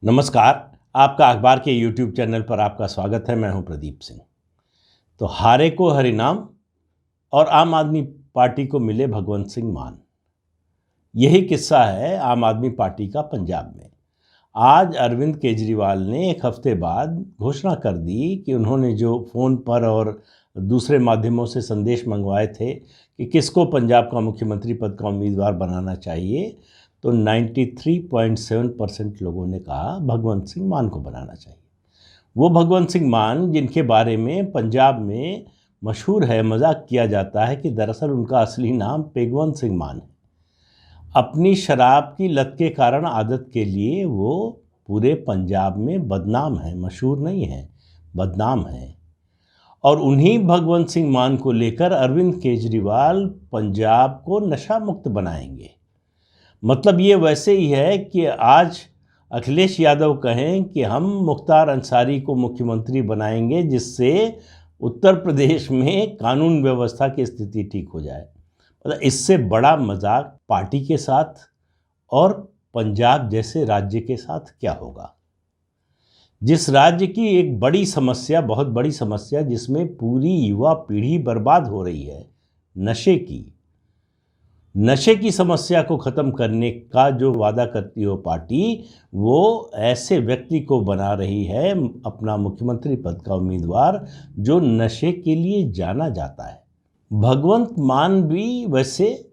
नमस्कार। आपका अखबार के यूट्यूब चैनल पर आपका स्वागत है। मैं हूं प्रदीप सिंह। तो हारे को हरिनाम और आम आदमी पार्टी को मिले भगवंत सिंह मान, यही किस्सा है आम आदमी पार्टी का पंजाब में। आज अरविंद केजरीवाल ने एक हफ्ते बाद घोषणा कर दी कि उन्होंने जो फ़ोन पर और दूसरे माध्यमों से संदेश मंगवाए थे कि किसको पंजाब का मुख्यमंत्री पद का उम्मीदवार बनाना चाहिए, तो 93.7% लोगों ने कहा भगवंत सिंह मान को बनाना चाहिए। वो भगवंत सिंह मान जिनके बारे में पंजाब में मशहूर है, मजाक किया जाता है कि दरअसल उनका असली नाम पेगवंत सिंह मान है। अपनी शराब की लत के कारण आदत के लिए वो पूरे पंजाब में बदनाम है, मशहूर नहीं है, बदनाम है। और उन्हीं भगवंत सिंह मान को लेकर अरविंद केजरीवाल पंजाब को नशा मुक्त बनाएंगे। मतलब ये वैसे ही है कि आज अखिलेश यादव कहें कि हम मुख्तार अंसारी को मुख्यमंत्री बनाएंगे जिससे उत्तर प्रदेश में कानून व्यवस्था की स्थिति ठीक हो जाए। मतलब इससे बड़ा मजाक पार्टी के साथ और पंजाब जैसे राज्य के साथ क्या होगा, जिस राज्य की एक बड़ी समस्या, बहुत बड़ी समस्या, जिसमें पूरी युवा पीढ़ी बर्बाद हो रही है, नशे की समस्या को ख़त्म करने का जो वादा करती हो पार्टी, वो ऐसे व्यक्ति को बना रही है अपना मुख्यमंत्री पद का उम्मीदवार जो नशे के लिए जाना जाता है। भगवंत मान भी वैसे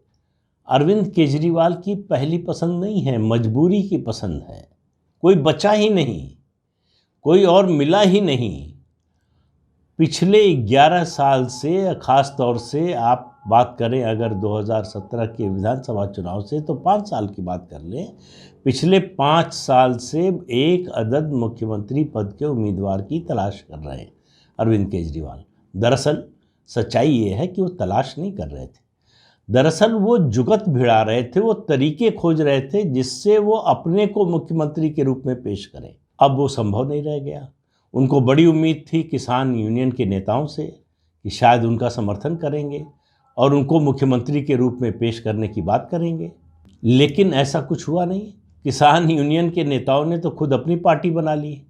अरविंद केजरीवाल की पहली पसंद नहीं है, मजबूरी की पसंद है। कोई बचा ही नहीं, कोई और मिला ही नहीं। पिछले 11 साल से, ख़ास तौर से आप बात करें अगर 2017 के विधानसभा चुनाव से, तो 5 साल की बात कर लें, पिछले 5 साल से एक अदद मुख्यमंत्री पद के उम्मीदवार की तलाश कर रहे हैं अरविंद केजरीवाल। दरअसल सच्चाई ये है कि वो तलाश नहीं कर रहे थे, दरअसल वो जुगत भिड़ा रहे थे, वो तरीके खोज रहे थे जिससे वो अपने को मुख्यमंत्री के रूप में पेश करें। अब वो संभव नहीं रह गया। उनको बड़ी उम्मीद थी किसान यूनियन के नेताओं से कि शायद उनका समर्थन करेंगे और उनको मुख्यमंत्री के रूप में पेश करने की बात करेंगे, लेकिन ऐसा कुछ हुआ नहीं। किसान यूनियन के नेताओं ने तो खुद अपनी पार्टी बना ली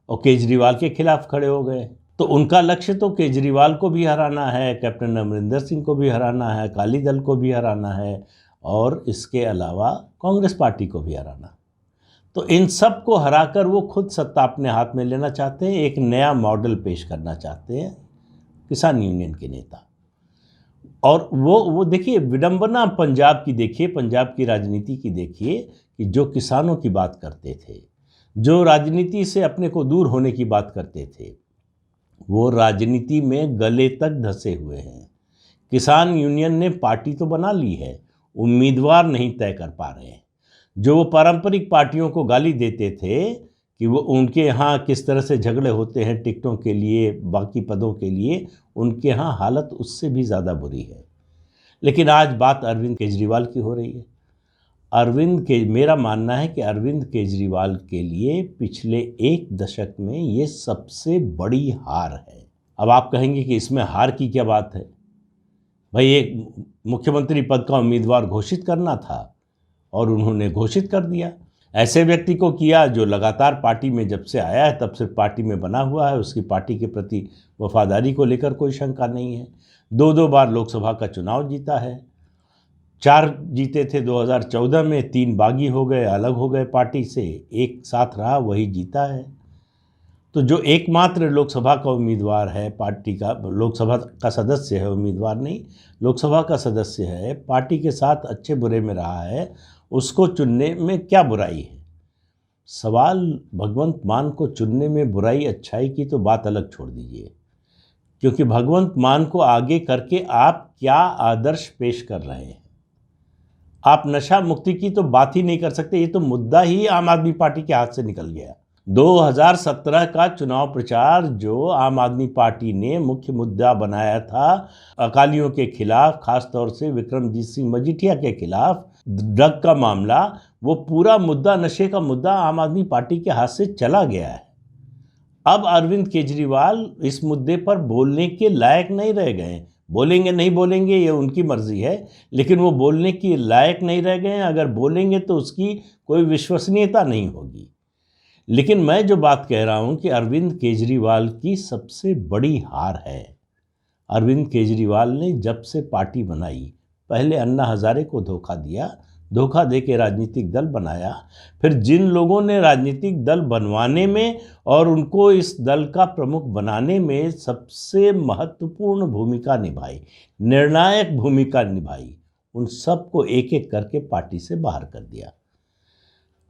और केजरीवाल के खिलाफ खड़े हो गए। तो उनका लक्ष्य तो केजरीवाल को भी हराना है, कैप्टन अमरिंदर सिंह को भी हराना है, अकाली दल को भी हराना है और इसके अलावा कांग्रेस पार्टी को भी हराना। तो इन सब को हराकर वो खुद सत्ता अपने हाथ में लेना चाहते हैं, एक नया मॉडल पेश करना चाहते हैं किसान यूनियन के नेता। और वो देखिए विडंबना पंजाब की, देखिए पंजाब की राजनीति की, देखिए कि जो किसानों की बात करते थे, जो राजनीति से अपने को दूर होने की बात करते थे, वो राजनीति में गले तक धंसे हुए हैं। किसान यूनियन ने पार्टी तो बना ली है, उम्मीदवार नहीं तय कर पा रहे हैं। जो वो पारंपरिक पार्टियों को गाली देते थे कि वो उनके यहाँ किस तरह से झगड़े होते हैं टिकटों के लिए, बाकी पदों के लिए, उनके यहाँ हालत उससे भी ज़्यादा बुरी है। लेकिन आज बात अरविंद केजरीवाल की हो रही है। मेरा मानना है कि अरविंद केजरीवाल के लिए पिछले 1 दशक में ये सबसे बड़ी हार है। अब आप कहेंगे कि इसमें हार की क्या बात है भाई, एक मुख्यमंत्री पद का उम्मीदवार घोषित करना था और उन्होंने घोषित कर दिया। ऐसे व्यक्ति को किया जो लगातार पार्टी में जब से आया है तब से पार्टी में बना हुआ है, उसकी पार्टी के प्रति वफादारी को लेकर कोई शंका नहीं है। 2 बार लोकसभा का चुनाव जीता है, 4 जीते थे 2014 में, 3 बागी हो गए, अलग हो गए पार्टी से, एक साथ रहा, वही जीता है। तो जो एकमात्र लोकसभा का उम्मीदवार है पार्टी का, लोकसभा का सदस्य है, उम्मीदवार नहीं, लोकसभा का सदस्य है, पार्टी के साथ अच्छे बुरे में रहा है, उसको चुनने में क्या बुराई है? सवाल भगवंत मान को चुनने में बुराई अच्छाई की तो बात अलग छोड़ दीजिए, क्योंकि भगवंत मान को आगे करके आप क्या आदर्श पेश कर रहे हैं? आप नशा मुक्ति की तो बात ही नहीं कर सकते, ये तो मुद्दा ही आम आदमी पार्टी के हाथ से निकल गया। 2017 का चुनाव प्रचार जो आम आदमी पार्टी ने मुख्य मुद्दा बनाया था अकालियों के खिलाफ, खासतौर से विक्रमजीत सिंह मजीठिया के खिलाफ, ड्रग का मामला, वो पूरा मुद्दा, नशे का मुद्दा आम आदमी पार्टी के हाथ से चला गया है। अब अरविंद केजरीवाल इस मुद्दे पर बोलने के लायक नहीं रह गए। बोलेंगे नहीं बोलेंगे ये उनकी मर्जी है, लेकिन वो बोलने के लायक नहीं रह गए। अगर बोलेंगे तो उसकी कोई विश्वसनीयता नहीं होगी। लेकिन मैं जो बात कह रहा हूं कि अरविंद केजरीवाल की सबसे बड़ी हार है। अरविंद केजरीवाल ने जब से पार्टी बनाई, पहले अन्ना हजारे को धोखा दिया, धोखा दे के राजनीतिक दल बनाया, फिर जिन लोगों ने राजनीतिक दल बनवाने में और उनको इस दल का प्रमुख बनाने में सबसे महत्वपूर्ण भूमिका निभाई, निर्णायक भूमिका निभाई, उन सबको एक एक करके पार्टी से बाहर कर दिया।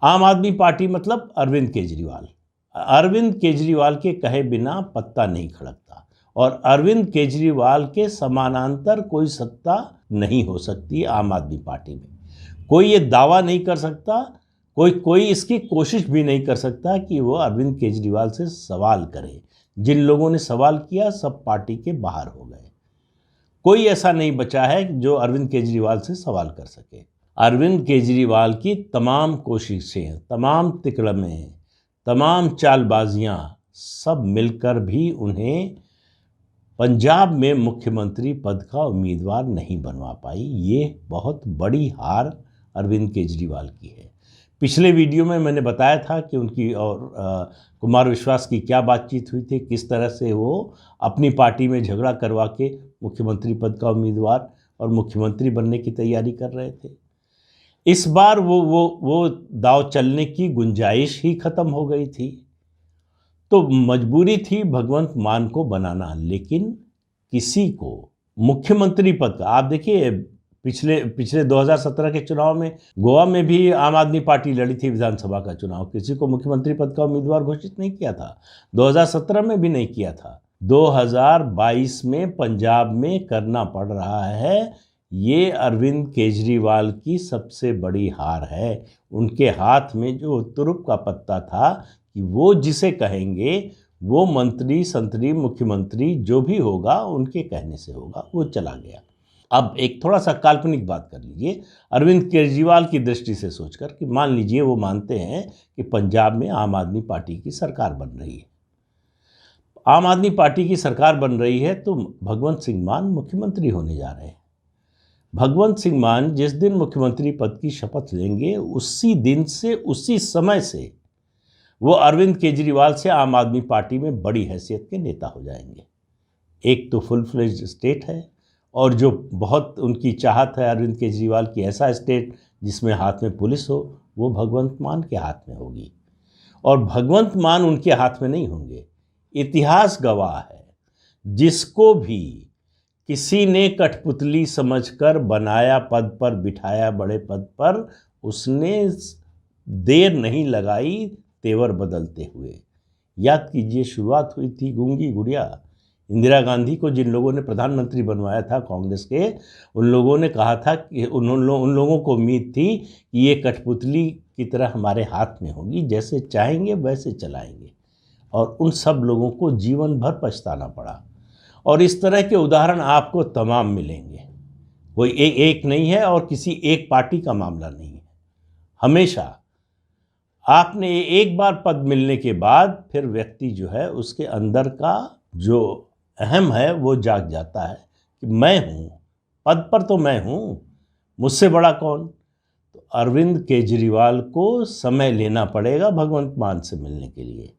आम आदमी पार्टी मतलब अरविंद केजरीवाल। अरविंद केजरीवाल के कहे बिना पत्ता नहीं खड़कता और अरविंद केजरीवाल के समानांतर कोई सत्ता नहीं हो सकती आम आदमी पार्टी में। कोई ये दावा नहीं कर सकता, कोई इसकी कोशिश भी नहीं कर सकता कि वो अरविंद केजरीवाल से सवाल करे। जिन लोगों ने सवाल किया सब पार्टी के बाहर हो गए। कोई ऐसा नहीं बचा है जो अरविंद केजरीवाल से सवाल कर सके। अरविंद केजरीवाल की तमाम कोशिशें, तमाम तिकड़में, तमाम चालबाजियां सब मिलकर भी उन्हें पंजाब में मुख्यमंत्री पद का उम्मीदवार नहीं बनवा पाई। ये बहुत बड़ी हार अरविंद केजरीवाल की है। पिछले वीडियो में मैंने बताया था कि उनकी और कुमार विश्वास की क्या बातचीत हुई थी, किस तरह से वो अपनी पार्टी में झगड़ा करवा के मुख्यमंत्री पद का उम्मीदवार और मुख्यमंत्री बनने की तैयारी कर रहे थे। इस बार वो दाव चलने की गुंजाइश ही खत्म हो गई थी, तो मजबूरी थी भगवंत मान को बनाना। लेकिन किसी को मुख्यमंत्री पद का, आप देखिए पिछले 2017 के चुनाव में गोवा में भी आम आदमी पार्टी लड़ी थी विधानसभा का चुनाव, किसी को मुख्यमंत्री पद का उम्मीदवार घोषित नहीं किया था। 2017 में भी नहीं किया था। 2022 में पंजाब में करना पड़ रहा है। ये अरविंद केजरीवाल की सबसे बड़ी हार है। उनके हाथ में जो तुरुप का पत्ता था कि वो जिसे कहेंगे वो मंत्री संतरी मुख्यमंत्री जो भी होगा उनके कहने से होगा, वो चला गया। अब एक थोड़ा सा काल्पनिक बात कर लीजिए अरविंद केजरीवाल की दृष्टि से सोचकर कि मान लीजिए वो मानते हैं कि पंजाब में आम आदमी पार्टी की सरकार बन रही है। आम आदमी पार्टी की सरकार बन रही है तो भगवंत सिंह मान मुख्यमंत्री होने जा रहे हैं। भगवंत सिंह मान जिस दिन मुख्यमंत्री पद की शपथ लेंगे उसी दिन से, उसी समय से वो अरविंद केजरीवाल से आम आदमी पार्टी में बड़ी हैसियत के नेता हो जाएंगे। एक तो फुल फ्लेज्ड स्टेट है और जो बहुत उनकी चाहत है अरविंद केजरीवाल की, ऐसा स्टेट जिसमें हाथ में पुलिस हो, वो भगवंत मान के हाथ में होगी। और भगवंत मान उनके हाथ में नहीं होंगे। इतिहास गवाह है, जिसको भी किसी ने कठपुतली समझकर बनाया पद पर, बिठाया बड़े पद पर, उसने देर नहीं लगाई तेवर बदलते हुए। याद कीजिए शुरुआत हुई थी गूंगी गुड़िया। इंदिरा गांधी को जिन लोगों ने प्रधानमंत्री बनवाया था कांग्रेस के, उन लोगों ने कहा था कि उन लोगों को उम्मीद थी कि ये कठपुतली की तरह हमारे हाथ में होगी, जैसे चाहेंगे वैसे चलाएंगे। और उन सब लोगों को जीवन भर पछताना पड़ा। और इस तरह के उदाहरण आपको तमाम मिलेंगे। कोई एक नहीं है और किसी एक पार्टी का मामला नहीं है। हमेशा आपने एक बार पद मिलने के बाद फिर व्यक्ति जो है उसके अंदर का जो अहम है वो जाग जाता है कि मैं हूँ, पद पर तो मैं हूँ, मुझसे बड़ा कौन। तो अरविंद केजरीवाल को समय लेना पड़ेगा भगवंत मान से मिलने के लिए।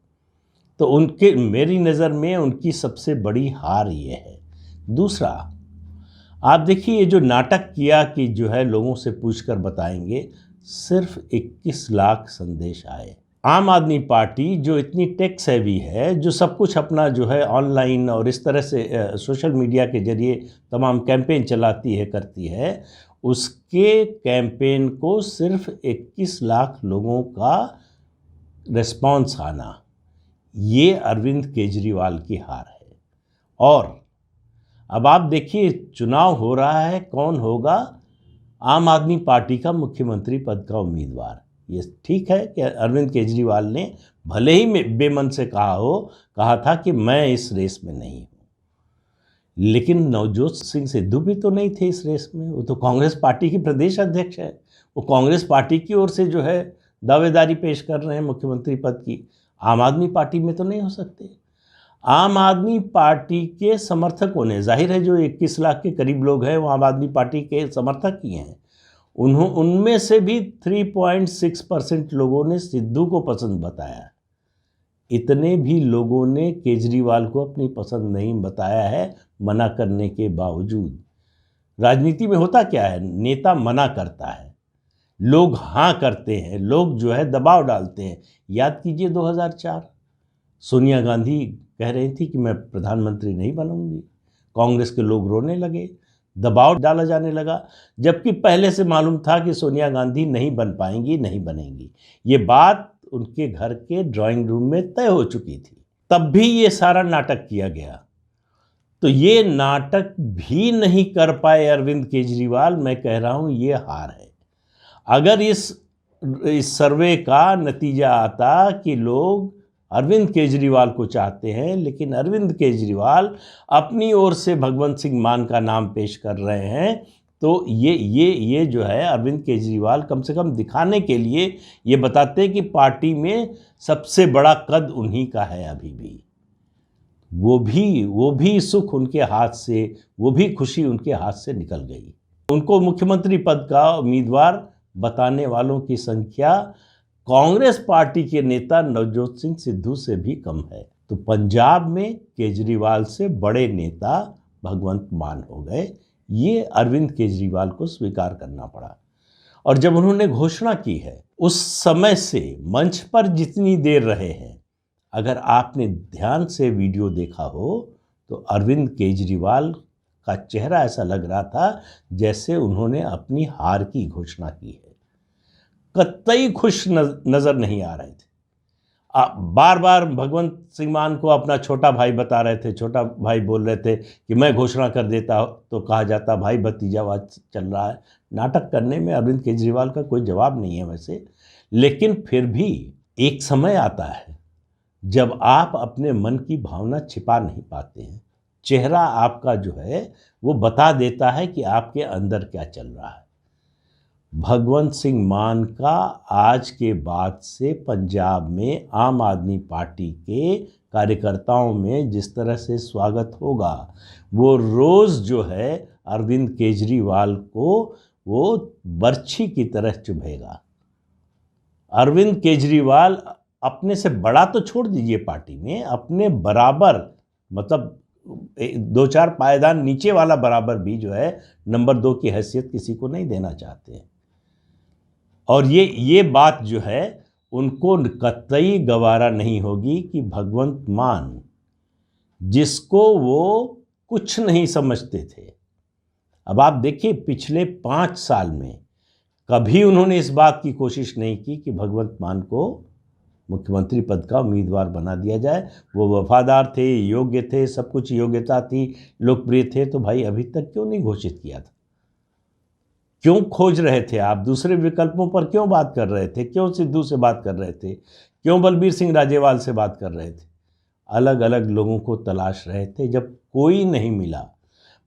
तो उनके, मेरी नज़र में उनकी सबसे बड़ी हार ये है। दूसरा, आप देखिए ये जो नाटक किया कि जो है लोगों से पूछकर बताएंगे, सिर्फ 21 लाख संदेश आए। आम आदमी पार्टी जो इतनी टेक सेवी है, जो सब कुछ अपना जो है ऑनलाइन और इस तरह से सोशल मीडिया के जरिए तमाम कैंपेन चलाती है, करती है, उसके कैंपेन को सिर्फ 21 लाख लोगों का रिस्पॉन्स आना, ये अरविंद केजरीवाल की हार है। और अब आप देखिए चुनाव हो रहा है, कौन होगा आम आदमी पार्टी का मुख्यमंत्री पद का उम्मीदवार। ये ठीक है कि अरविंद केजरीवाल ने भले ही बेमन से कहा था कि मैं इस रेस में नहीं हूँ, लेकिन नवजोत सिंह सिद्धू भी तो नहीं थे इस रेस में। वो तो कांग्रेस पार्टी की प्रदेश अध्यक्ष है, वो कांग्रेस पार्टी की ओर से जो है दावेदारी पेश कर रहे हैं मुख्यमंत्री पद की। आम आदमी पार्टी में तो नहीं हो सकते। आम आदमी पार्टी के समर्थकों ने, जाहिर है जो 21 लाख के करीब लोग हैं वो आम आदमी पार्टी के समर्थक ही हैं, उनमें से भी 3.6% लोगों ने सिद्धू को पसंद बताया। इतने भी लोगों ने केजरीवाल को अपनी पसंद नहीं बताया है, मना करने के बावजूद। राजनीति में होता क्या है, नेता मना करता है, लोग हाँ करते हैं, लोग जो है दबाव डालते हैं। याद कीजिए 2004 सोनिया गांधी कह रही थी कि मैं प्रधानमंत्री नहीं बनूंगी, कांग्रेस के लोग रोने लगे, दबाव डाला जाने लगा, जबकि पहले से मालूम था कि सोनिया गांधी नहीं बन पाएंगी, नहीं बनेंगी। ये बात उनके घर के ड्राइंग रूम में तय हो चुकी थी। तब भी ये सारा नाटक किया गया। तो ये नाटक भी नहीं कर पाए अरविंद केजरीवाल। मैं कह रहा हूं ये हार है। अगर इस सर्वे का नतीजा आता कि लोग अरविंद केजरीवाल को चाहते हैं, लेकिन अरविंद केजरीवाल अपनी ओर से भगवंत सिंह मान का नाम पेश कर रहे हैं, तो ये जो है अरविंद केजरीवाल कम से कम दिखाने के लिए ये बताते हैं कि पार्टी में सबसे बड़ा कद उन्हीं का है। अभी भी वो भी सुख उनके हाथ से, वो भी खुशी उनके हाथ से निकल गई। उनको मुख्यमंत्री पद का उम्मीदवार बताने वालों की संख्या कांग्रेस पार्टी के नेता नवजोत सिंह सिद्धू से भी कम है। तो पंजाब में केजरीवाल से बड़े नेता भगवंत मान हो गए। ये अरविंद केजरीवाल को स्वीकार करना पड़ा। और जब उन्होंने घोषणा की है, उस समय से मंच पर जितनी देर रहे हैं, अगर आपने ध्यान से वीडियो देखा हो तो अरविंद केजरीवाल का चेहरा ऐसा लग रहा था जैसे उन्होंने अपनी हार की घोषणा की है। कतई खुश नजर नहीं आ रहे थे। बार बार भगवंत सिंह मान को अपना छोटा भाई बता रहे थे। छोटा भाई बोल रहे थे कि मैं घोषणा कर देता तो कहा जाता भाई भतीजावाद चल रहा है। नाटक करने में अरविंद केजरीवाल का कोई जवाब नहीं है वैसे, लेकिन फिर भी एक समय आता है जब आप अपने मन की भावना छिपा नहीं पाते हैं। चेहरा आपका जो है वो बता देता है कि आपके अंदर क्या चल रहा है। भगवंत सिंह मान का आज के बाद से पंजाब में आम आदमी पार्टी के कार्यकर्ताओं में जिस तरह से स्वागत होगा, वो रोज़ जो है अरविंद केजरीवाल को वो बर्छी की तरह चुभेगा। अरविंद केजरीवाल अपने से बड़ा तो छोड़ दीजिए, पार्टी में अपने बराबर, मतलब 2-4 पायदान नीचे वाला बराबर भी जो है नंबर 2 की हैसियत किसी को नहीं देना चाहते हैं। और ये बात जो है उनको कतई गवारा नहीं होगी कि भगवंत मान, जिसको वो कुछ नहीं समझते थे, अब आप देखिए पिछले 5 साल में कभी उन्होंने इस बात की कोशिश नहीं की कि भगवंत मान को मुख्यमंत्री पद का उम्मीदवार बना दिया जाए। वो वफादार थे, योग्य थे, सब कुछ योग्यता थी, लोकप्रिय थे, तो भाई अभी तक क्यों नहीं घोषित किया था? क्यों खोज रहे थे आप? दूसरे विकल्पों पर क्यों बात कर रहे थे? क्यों सिद्धू से बात कर रहे थे? क्यों बलबीर सिंह राजेवाल से बात कर रहे थे? अलग अलग लोगों को तलाश रहे थे। जब कोई नहीं मिला,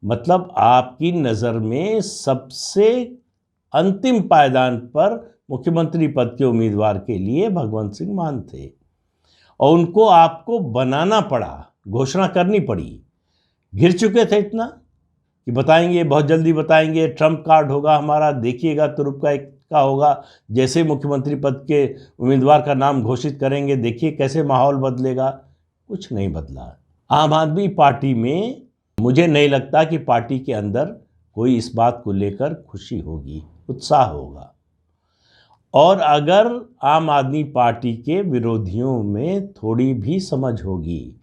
मतलब आपकी नज़र में सबसे अंतिम पायदान पर मुख्यमंत्री पद के उम्मीदवार के लिए भगवंत सिंह मान थे, और उनको आपको बनाना पड़ा, घोषणा करनी पड़ी। घिर चुके थे इतना कि बताएंगे, बहुत जल्दी बताएंगे, ट्रम्प कार्ड होगा हमारा, देखिएगा तुरुप का होगा, जैसे मुख्यमंत्री पद के उम्मीदवार का नाम घोषित करेंगे देखिए कैसे माहौल बदलेगा। कुछ नहीं बदला। आम आदमी पार्टी में मुझे नहीं लगता कि पार्टी के अंदर कोई इस बात को लेकर खुशी होगी, उत्साह होगा। और अगर आम आदमी पार्टी के विरोधियों में थोड़ी भी समझ होगी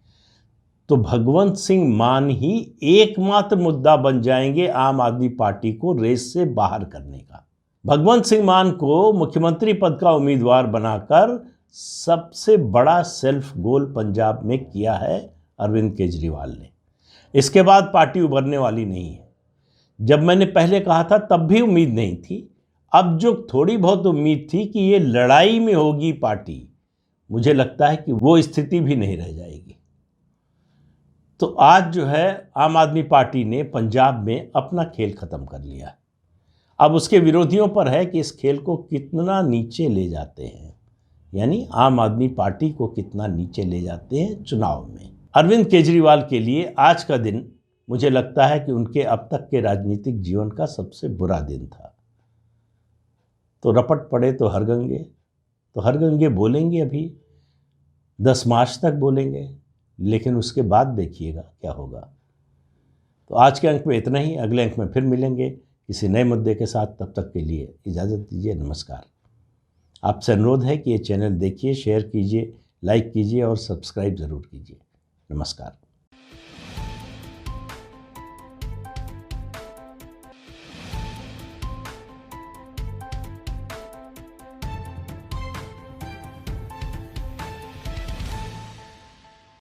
तो भगवंत सिंह मान ही एकमात्र मुद्दा बन जाएंगे आम आदमी पार्टी को रेस से बाहर करने का। भगवंत सिंह मान को मुख्यमंत्री पद का उम्मीदवार बनाकर सबसे बड़ा सेल्फ गोल पंजाब में किया है अरविंद केजरीवाल ने। इसके बाद पार्टी उभरने वाली नहीं है। जब मैंने पहले कहा था तब भी उम्मीद नहीं थी। अब जो थोड़ी बहुत उम्मीद थी कि ये लड़ाई में होगी पार्टी, मुझे लगता है कि वो स्थिति भी नहीं रह जाएगी। तो आज जो है आम आदमी पार्टी ने पंजाब में अपना खेल खत्म कर लिया। अब उसके विरोधियों पर है कि इस खेल को कितना नीचे ले जाते हैं, यानी आम आदमी पार्टी को कितना नीचे ले जाते हैं चुनाव में। अरविंद केजरीवाल के लिए आज का दिन मुझे लगता है कि उनके अब तक के राजनीतिक जीवन का सबसे बुरा दिन था। तो रपट पड़े तो हर गंगे बोलेंगे अभी। 10 मार्च तक बोलेंगे, लेकिन उसके बाद देखिएगा क्या होगा। तो आज के अंक में इतना ही, अगले अंक में फिर मिलेंगे किसी नए मुद्दे के साथ। तब तक के लिए इजाज़त दीजिए, नमस्कार। आपसे अनुरोध है कि ये चैनल देखिए, शेयर कीजिए, लाइक कीजिए और सब्सक्राइब ज़रूर कीजिए। नमस्कार।